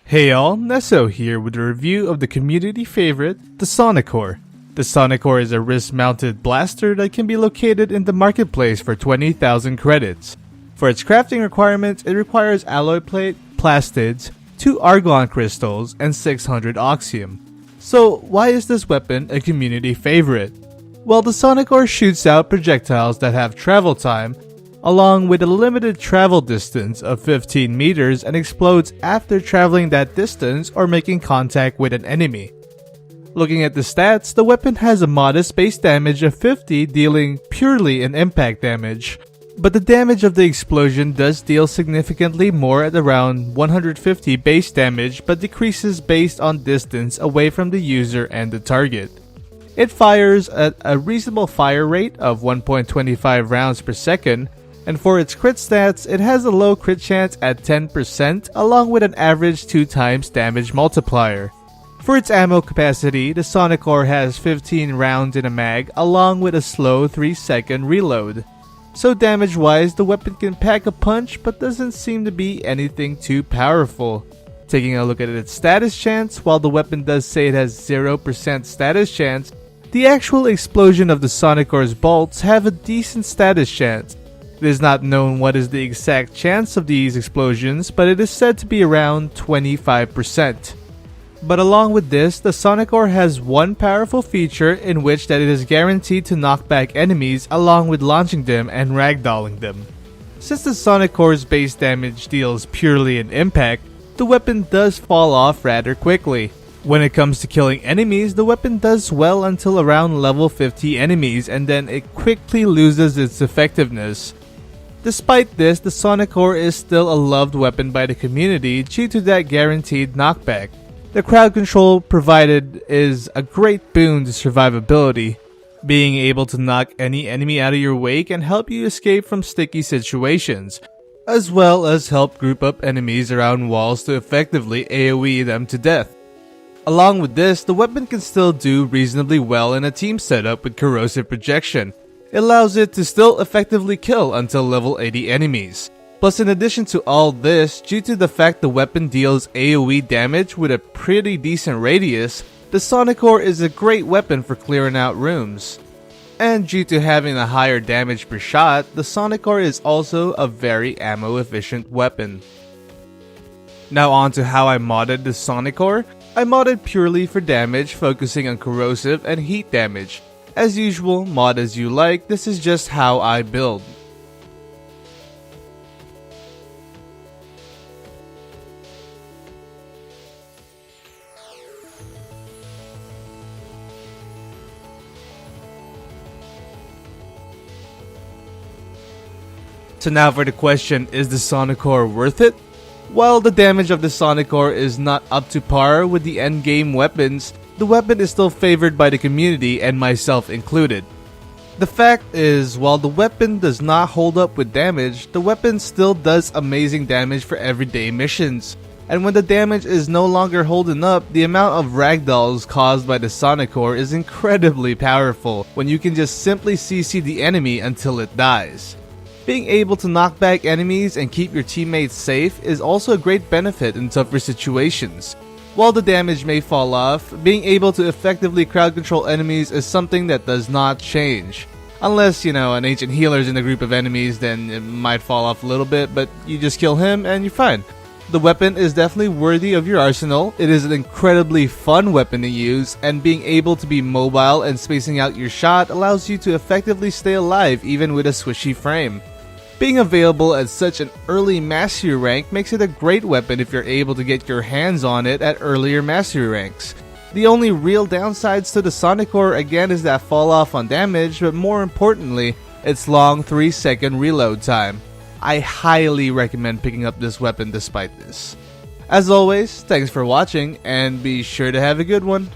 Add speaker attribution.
Speaker 1: Hey all, Nesso here with a review of the community favorite, the Sonicor. The Sonicor is a wrist-mounted blaster that can be located in the marketplace for 20,000 credits. For its crafting requirements, it requires alloy plate, plastids, 2 argon crystals, and 600 oxium. So why is this weapon a community favorite? Well, the Sonicor shoots out projectiles that have travel time, along with a limited travel distance of 15 meters and explodes after traveling that distance or making contact with an enemy. Looking at the stats, the weapon has a modest base damage of 50, dealing purely in impact damage. But the damage of the explosion does deal significantly more at around 150 base damage, but decreases based on distance away from the user and the target. It fires at a reasonable fire rate of 1.25 rounds per second, and for its crit stats, it has a low crit chance at 10% along with an average 2 times damage multiplier. For its ammo capacity, the Sonicor has 15 rounds in a mag along with a slow 3-second reload. So damage wise, the weapon can pack a punch but doesn't seem to be anything too powerful. Taking a look at its status chance, while the weapon does say it has 0% status chance, the actual explosion of the Sonicor's bolts have a decent status chance. It is not known what is the exact chance of these explosions, but it is said to be around 25%. But along with this, the Sonicor has one powerful feature in which that it is guaranteed to knock back enemies along with launching them and ragdolling them. Since the Sonicor's base damage deals purely in impact, the weapon does fall off rather quickly. When it comes to killing enemies, the weapon does well until around level 50 enemies and then it quickly loses its effectiveness. Despite this, the Sonicor is still a loved weapon by the community due to that guaranteed knockback. The crowd control provided is a great boon to survivability. Being able to knock any enemy out of your way can help you escape from sticky situations, as well as help group up enemies around walls to effectively AoE them to death. Along with this, the weapon can still do reasonably well in a team setup with corrosive projection. It allows it to still effectively kill until level 80 enemies. Plus, in addition to all this, due to the fact the weapon deals AoE damage with a pretty decent radius, the Sonicor is a great weapon for clearing out rooms. And due to having a higher damage per shot, the Sonicor is also a very ammo efficient weapon. Now on to how I modded the Sonicor. I modded purely for damage, focusing on corrosive and heat damage. As usual, mod as you like, this is just how I build. So now for the question, is the Sonicor worth it? While the damage of the Sonicor is not up to par with the endgame weapons, the weapon is still favored by the community and myself included. The fact is, while the weapon does not hold up with damage, the weapon still does amazing damage for everyday missions. And when the damage is no longer holding up, the amount of ragdolls caused by the Sonicor is incredibly powerful when you can just simply CC the enemy until it dies. Being able to knock back enemies and keep your teammates safe is also a great benefit in tougher situations. While the damage may fall off, being able to effectively crowd control enemies is something that does not change. Unless, an ancient healer is in a group of enemies, then it might fall off a little bit, but you just kill him and you're fine. The weapon is definitely worthy of your arsenal. It is an incredibly fun weapon to use, and being able to be mobile and spacing out your shot allows you to effectively stay alive even with a squishy frame. Being available at such an early mastery rank makes it a great weapon if you're able to get your hands on it at earlier mastery ranks. The only real downsides to the Sonicor again is that fall off on damage, but more importantly, its long 3-second reload time. I highly recommend picking up this weapon despite this. As always, thanks for watching and be sure to have a good one.